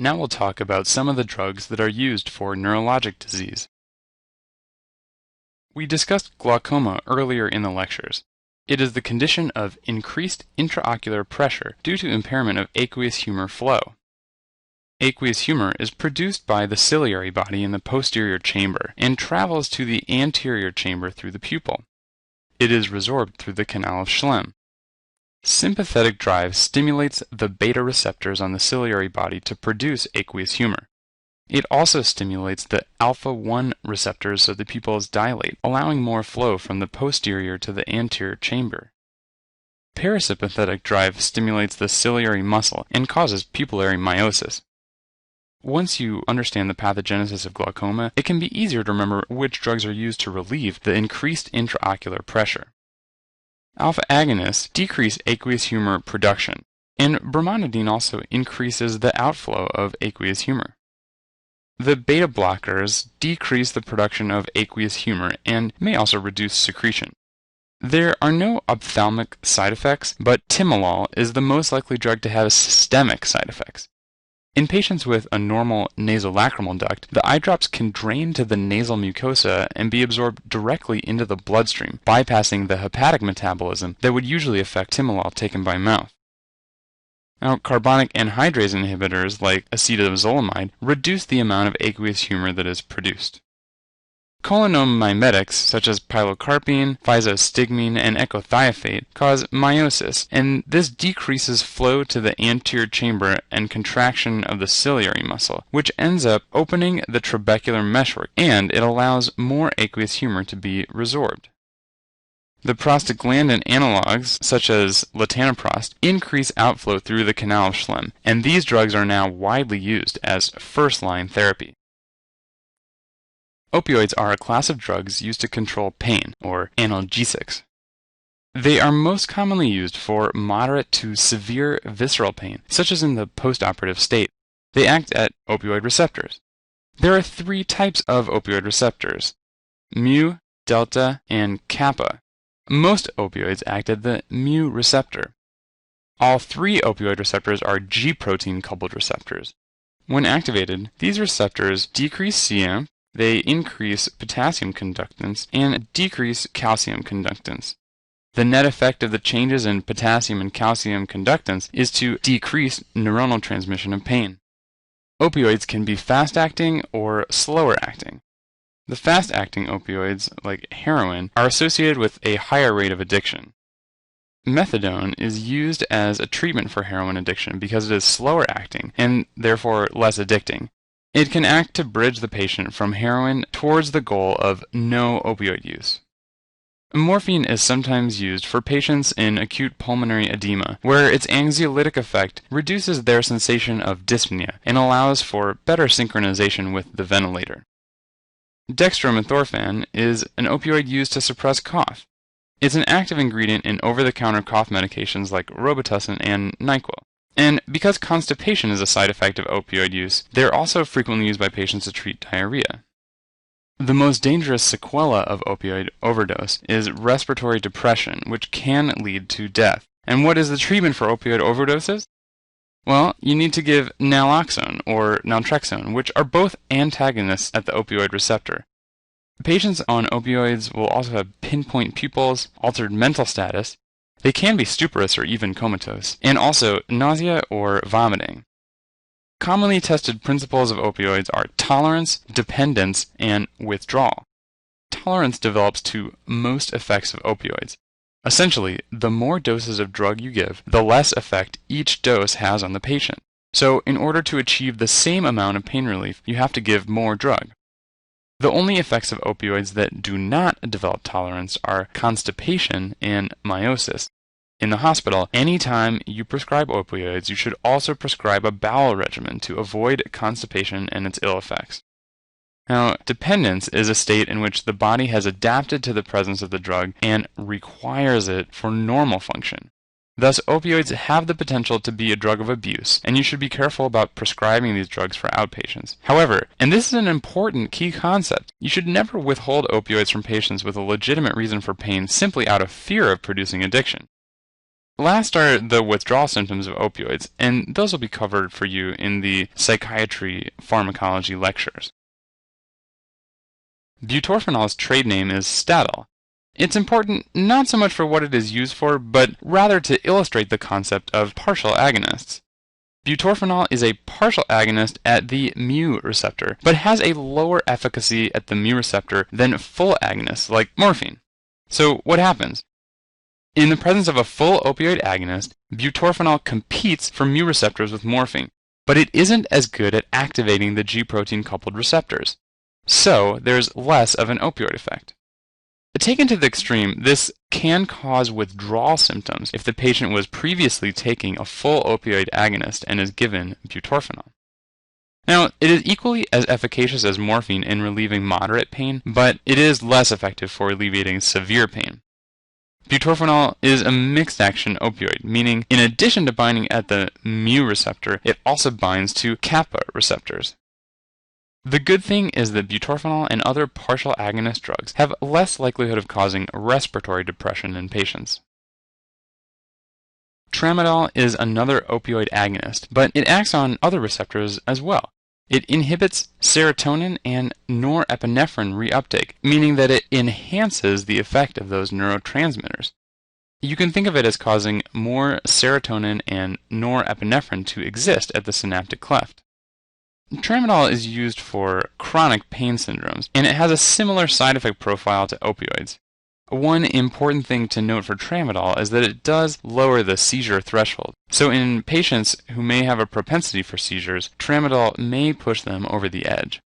Now we'll talk about some of the drugs that are used for neurologic disease. We discussed glaucoma earlier in the lectures. It is the condition of increased intraocular pressure due to impairment of aqueous humor flow. Aqueous humor is produced by the ciliary body in the posterior chamber and travels to the anterior chamber through the pupil. It is resorbed through the canal of Schlemm. Sympathetic drive stimulates the beta receptors on the ciliary body to produce aqueous humor. It also stimulates the alpha-1 receptors so the pupils dilate, allowing more flow from the posterior to the anterior chamber. Parasympathetic drive stimulates the ciliary muscle and causes pupillary miosis. Once you understand the pathogenesis of glaucoma, it can be easier to remember which drugs are used to relieve the increased intraocular pressure. Alpha agonists decrease aqueous humor production, and brimonidine also increases the outflow of aqueous humor. The beta blockers decrease the production of aqueous humor and may also reduce secretion. There are no ophthalmic side effects, but timolol is the most likely drug to have systemic side effects. In patients with a normal nasolacrimal duct, the eye drops can drain to the nasal mucosa and be absorbed directly into the bloodstream, bypassing the hepatic metabolism that would usually affect timolol taken by mouth. Now, carbonic anhydrase inhibitors like acetazolamide reduce the amount of aqueous humor that is produced. Cholinomimetics such as pilocarpine, physostigmine, and ecothiopate cause miosis, and this decreases flow to the anterior chamber and contraction of the ciliary muscle, which ends up opening the trabecular meshwork, and it allows more aqueous humor to be resorbed. The prostaglandin analogs, such as latanoprost, increase outflow through the canal of Schlemm, and these drugs are now widely used as first-line therapy. Opioids are a class of drugs used to control pain, or analgesics. They are most commonly used for moderate to severe visceral pain, such as in the postoperative state. They act at opioid receptors. There are three types of opioid receptors: mu, delta, and kappa. Most opioids act at the mu receptor. All three opioid receptors are G protein coupled receptors. When activated, these receptors decrease C-amp, they increase potassium conductance and decrease calcium conductance. The net effect of the changes in potassium and calcium conductance is to decrease neuronal transmission of pain. Opioids can be fast-acting or slower-acting. The fast-acting opioids, like heroin, are associated with a higher rate of addiction. Methadone is used as a treatment for heroin addiction because it is slower-acting and therefore less addicting. It can act to bridge the patient from heroin towards the goal of no opioid use. Morphine is sometimes used for patients in acute pulmonary edema, where its anxiolytic effect reduces their sensation of dyspnea and allows for better synchronization with the ventilator. Dextromethorphan is an opioid used to suppress cough. It's an active ingredient in over-the-counter cough medications like Robitussin and NyQuil. And because constipation is a side effect of opioid use, they're also frequently used by patients to treat diarrhea. The most dangerous sequela of opioid overdose is respiratory depression, which can lead to death. And what is the treatment for opioid overdoses? Well, you need to give naloxone or naltrexone, which are both antagonists at the opioid receptor. Patients on opioids will also have pinpoint pupils, altered mental status. They can be stuporous or even comatose, and also nausea or vomiting. Commonly tested principles of opioids are tolerance, dependence, and withdrawal. Tolerance develops to most effects of opioids. Essentially, the more doses of drug you give, the less effect each dose has on the patient. So, in order to achieve the same amount of pain relief, you have to give more drug. The only effects of opioids that do not develop tolerance are constipation and miosis. In the hospital, anytime you prescribe opioids, you should also prescribe a bowel regimen to avoid constipation and its ill effects. Now, dependence is a state in which the body has adapted to the presence of the drug and requires it for normal function. Thus, opioids have the potential to be a drug of abuse, and you should be careful about prescribing these drugs for outpatients. However, and this is an important key concept, you should never withhold opioids from patients with a legitimate reason for pain simply out of fear of producing addiction. Last are the withdrawal symptoms of opioids, and those will be covered for you in the psychiatry pharmacology lectures. Butorphanol's trade name is Statol. It's important not so much for what it is used for, but rather to illustrate the concept of partial agonists. Butorphanol is a partial agonist at the mu receptor, but has a lower efficacy at the mu receptor than full agonists like morphine. So what happens? In the presence of a full opioid agonist, butorphanol competes for mu receptors with morphine, but it isn't as good at activating the G protein coupled receptors. So there's less of an opioid effect. Taken to the extreme, this can cause withdrawal symptoms if the patient was previously taking a full opioid agonist and is given butorphanol. Now, it is equally as efficacious as morphine in relieving moderate pain, but it is less effective for alleviating severe pain. Butorphanol is a mixed-action opioid, meaning in addition to binding at the mu receptor, it also binds to kappa receptors. The good thing is that butorphanol and other partial agonist drugs have less likelihood of causing respiratory depression in patients. Tramadol is another opioid agonist, but it acts on other receptors as well. It inhibits serotonin and norepinephrine reuptake, meaning that it enhances the effect of those neurotransmitters. You can think of it as causing more serotonin and norepinephrine to exist at the synaptic cleft. Tramadol is used for chronic pain syndromes, and it has a similar side effect profile to opioids. One important thing to note for tramadol is that it does lower the seizure threshold. So in patients who may have a propensity for seizures, tramadol may push them over the edge.